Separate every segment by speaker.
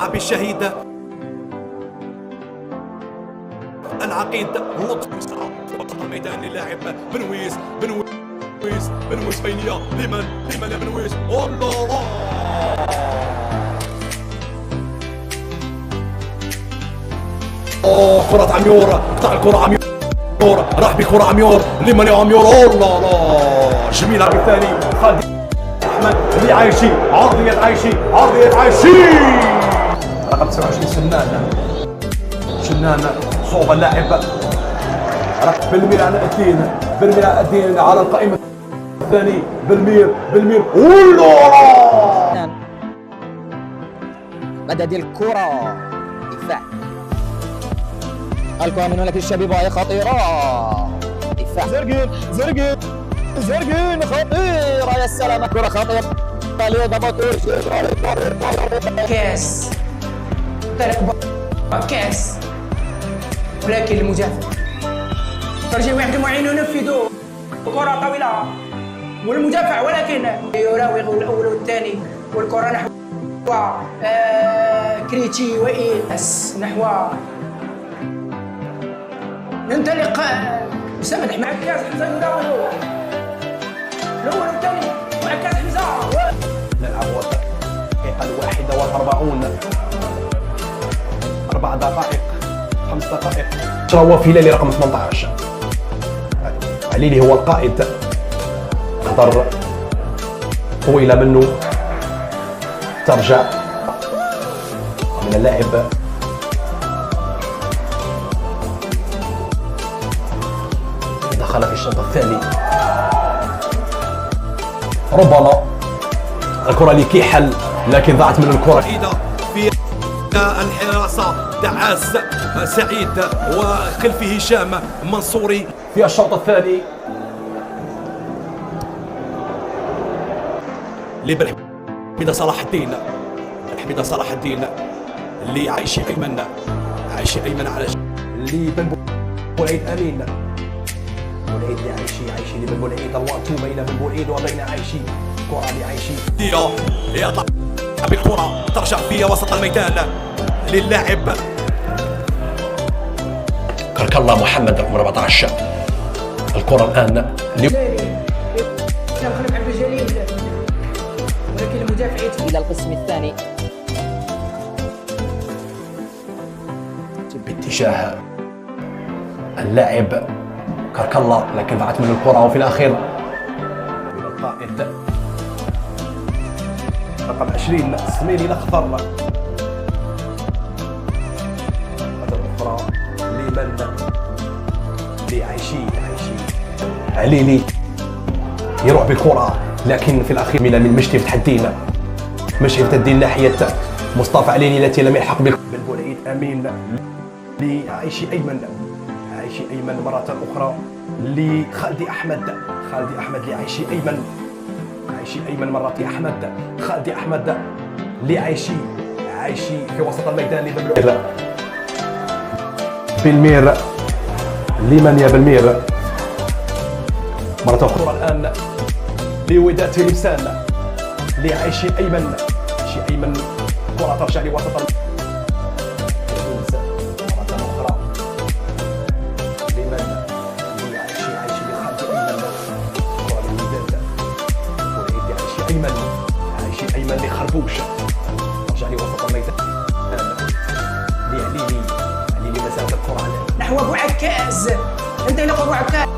Speaker 1: أبي الشهيد العقيد لطف في الميدان للاعب بنويس فينيا لمن يا بنويس الله كرة عميور قطع الكرة عميور راح بكرة عميور لمن يا عميور الله جميلة بالثاني خالد أحمد اللي عايشي عرضية عايشي رقم 29 شنان صوب اللاعب بالمير الدين على القائمة الثاني بالمير الله
Speaker 2: مدد الكرة دفاع الكرة من هناك الشبيبة هي خطيرة دفاع زرقين خطيرة يا سلام كرة خطيرة
Speaker 3: كاس كاس ولكن المدافع ترجع واحد معين ينفذ كرة طويلة والمدافع ولكن يراوغ الأول والثاني والكرة نحو كريتي وائل نحو ننطلق أسامة مع كاس حمزة يراوغ الأول والثاني مع كاس حمزة
Speaker 1: نلعب الدقيقة 41 4 دقائق 5 دقائق هو فيلالي رقم 18 عليلي هو القائد خطر طويلة منه ترجع من اللاعب دخل في الشوط الثاني ربما الكرة لكيحل لكن ضاعت من الكرة في الحراسة دعاس سعيد وخلفه هشام منصوري في الشوط الثاني لبن صلاح الدين اللي عايشي أيمن على لبن بولعيد أمين بولعيد عايشي لبن بولعيد الواتو بين بن بولعيد وبين عايشي كرة لعايشي يطلع بالكرة ترجع فيها وسط الميدان للاعب كرك الله محمد رقم 14 الكرة الآن
Speaker 3: خلف عبد الجليل ولكن المدافع
Speaker 2: إلى القسم الثاني
Speaker 1: باتجاه اللاعب كرك الله لكن ضاعت من الكرة وفي الأخير من القائد رقم 20 سميري الأخضر هذا الأخرى لمن لعايشي عليلي يروح بالكرة لكن في الأخير من المشتي فتح الدين ناحية مصطفى عليني التي لم يلحق بالبولعيد أمين لعايشي أيمن مرة أخرى لخالدي أحمد لعايشي أيمن مرة أحمد خالدي أحمد لعايشي في وسط الميدان بالمير لمن يا بالمير مرة أخرى الآن لوداد تلمسان لعايشي أيمن كرة ترجع لوسط مرة أخرى لمن لعايشي لخالدي أيمن عايشي أيمن لخربوش ترجع لوسط الميدان لعليلي مسافة الكرة
Speaker 3: نحو أبو عكاز انطلق أبو عكاز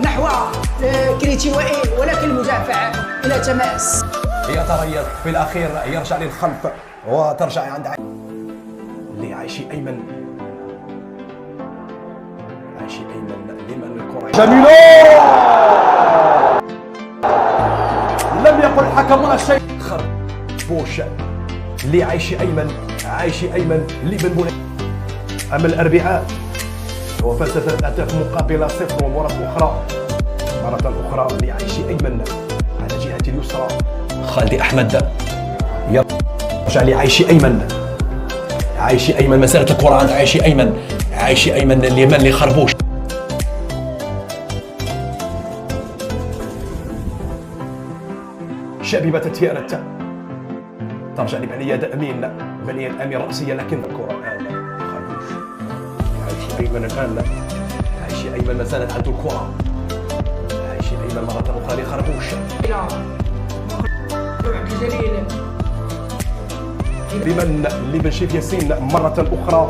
Speaker 3: نحو كريتي وائل ولكن المدافع إلى تماس
Speaker 1: يتريث في الأخير يرجع للخلف وترجع عند لعايشي أيمن لمن الكرة جميلة لم يقل حكمنا شيء خربوش لعايشي أيمن لبن بولعيد أما الأربعاء وفاز 3 أهداف مقابل 0 ومرة أخرى لعايشي أيمن على جهة اليسرى خالدي أحمد يرجع لعايشي أيمن مسألة الكرة عند عايشي أيمن اليمن لخربوش شبيبة تيارت ترجع لبنية أمين، بنية أمين رأسية، لكن الكرة الآن خربوش. عايشي أيمن الآن، عايشي أيمن ما زالت عنده الكرة. عايشي أيمن مرة أخرى لخربوش.
Speaker 3: جليل
Speaker 1: لمن شيف ياسين مرة أخرى،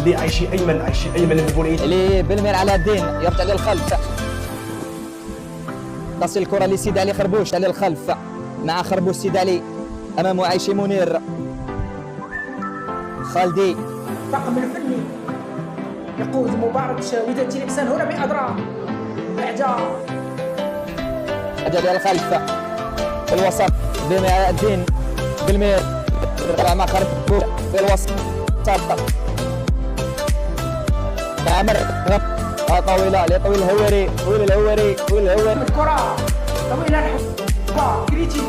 Speaker 1: لعايشي أيمن، عايشي أيمن من بورعيد.
Speaker 2: اللي بالمير على الدين يرجع للخلف، تصل الكرة لسيد علي خربوش للخلف مع خربوش سيد علي أمامه عايشي منير. خالدي
Speaker 3: الطاقم الفني يقود مباراة وداد تلمسان هنا بأضرار بعد
Speaker 2: رجع للخلف في الوسط بالمير على الدين، بالمير مع خربوش في الوسط مع مرة طويلة لطويل الهواري،
Speaker 3: الكرة طويلة نحو كريتي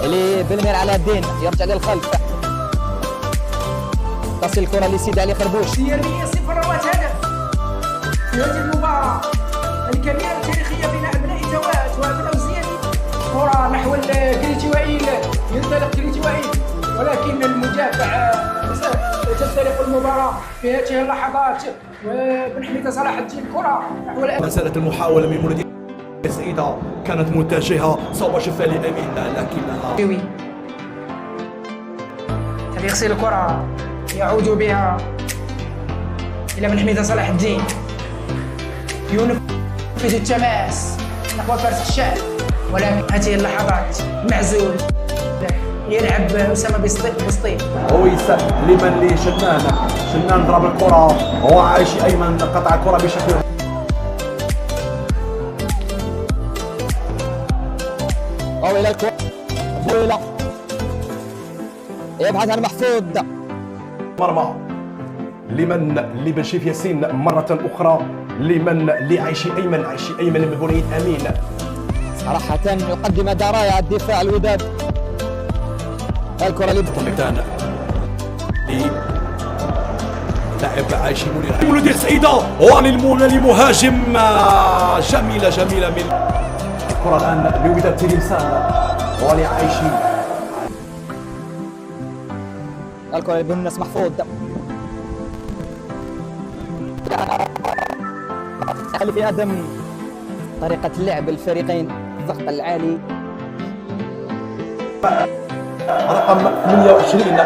Speaker 2: اللي بالمير على الدين يرجع للخلف، تصل الكرة لسيد علي خربوش.
Speaker 3: سيرمية 0 روات هدف في هذه المباراة الكبيرة التاريخية بين أبناء توات وأبناء زيادي. كرة نحو كريتي وائل، ينطلق كريتي وائل ولكن المدافع تنطلق المباراة في هذه اللحظات وبن حميدة صلاح الدين. كرة نحو
Speaker 1: ما زالت المحاولة من مولودية سعيدة، كانت متجهة صوب شفالي أمين لكنها
Speaker 3: يغسل الكرة يعود بها إلى بن حميدة صلاح الدين، ينفذ التماس نحو فارس الشام، ولكن هذه اللحظات معزول يلعب أسامة بسطيم.
Speaker 1: هويس لمن شنان ضرب الكرة، هو عايشي أيمن قطع الكرة بشكل
Speaker 2: أو إلى الكرة طويلة يبحث عن محفوظ
Speaker 1: مرمى لمن شيف ياسين مرة أخرى، لعايشي أيمن، عايشي أيمن من بورعيد أمين.
Speaker 2: صراحة يقدم أداء رائع الدفاع الوداد. الكرة
Speaker 1: طلقتان لاعب عايشي منير، مولودية سعيدة لمهاجم جميلة من الكرة الآن لوداد تلمسان ولعايشي.
Speaker 2: الكرة بالناس محفوظ اللي في عدم طريقة لعب الفريقين، الضغط العالي.
Speaker 1: رقم 28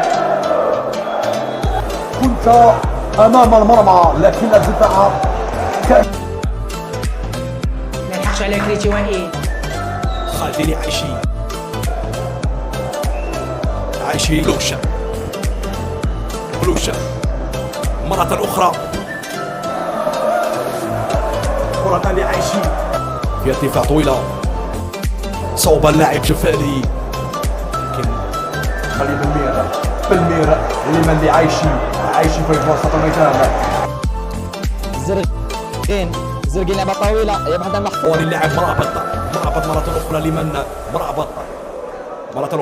Speaker 1: كنت أمام المرمى لكن الدفاع كان
Speaker 3: ما يلحقش على كريتي وائل.
Speaker 1: خالدي لعايشي، عايشي بلوشة مرة أخرى، كرة لعايشي في ارتفاع طويلة صوب اللاعب جفالي، لكن خلي بالمير لمن عايشي في وسط الميدان.
Speaker 2: زرقين لعبة طويلة يبحث عن محفوظ
Speaker 1: وللاعب مرابط مرة أخرى لمن مرة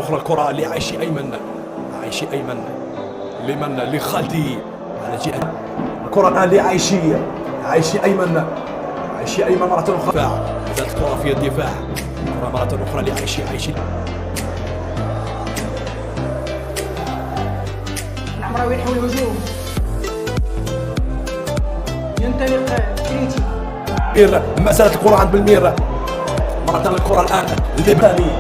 Speaker 1: أخرى الكرة لعايشي أيمن لمن لخالدي على جهة الكرة الآن عايشي أيمن مرة أخرى، زالت الكرة في الدفاع، مرة أخرى لعايشي
Speaker 3: الحمراوي نحو الهجوم، ينطلق كريتي
Speaker 1: ما زالت الكرة عند بالمير، مرة الكرة الآن لباني،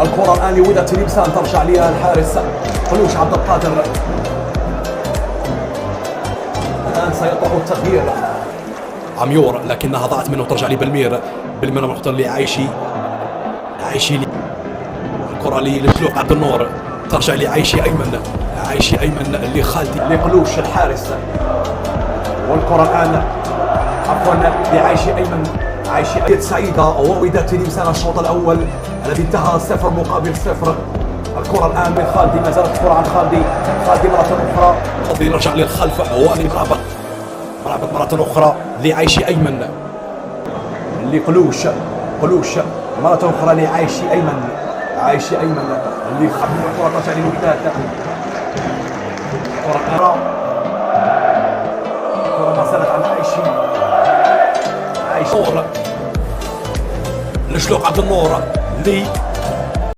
Speaker 1: الكرة الآن لوداد تلمسان ترجع لها الحارس قلوش عبد القادر. الآن سيطرح التغيير عميور لكنها ضاعت منه، ترجع لبالمير محتل لعايشي الكرة لشلوق عبد النور، ترجع لعايشي أيمن لخالدي لقلوش الحارس، والكرة الآن عفوا لعايشي أيمن، عايشي سعيدة ووداد تلمسان الشوط الأول الذي انتهى 0 مقابل 0. الكرة الآن من خالدي، ما زالت الكرة عن خالدي مرة أخرى، يرجع للخلف مرابط مرة أخرى لعايشي أيمن لقلوش مرة أخرى لعايشي أيمن اللي خدم الكرة ترجع للوداد. الكرة ما زالت عن عايشي شلوق عبد النور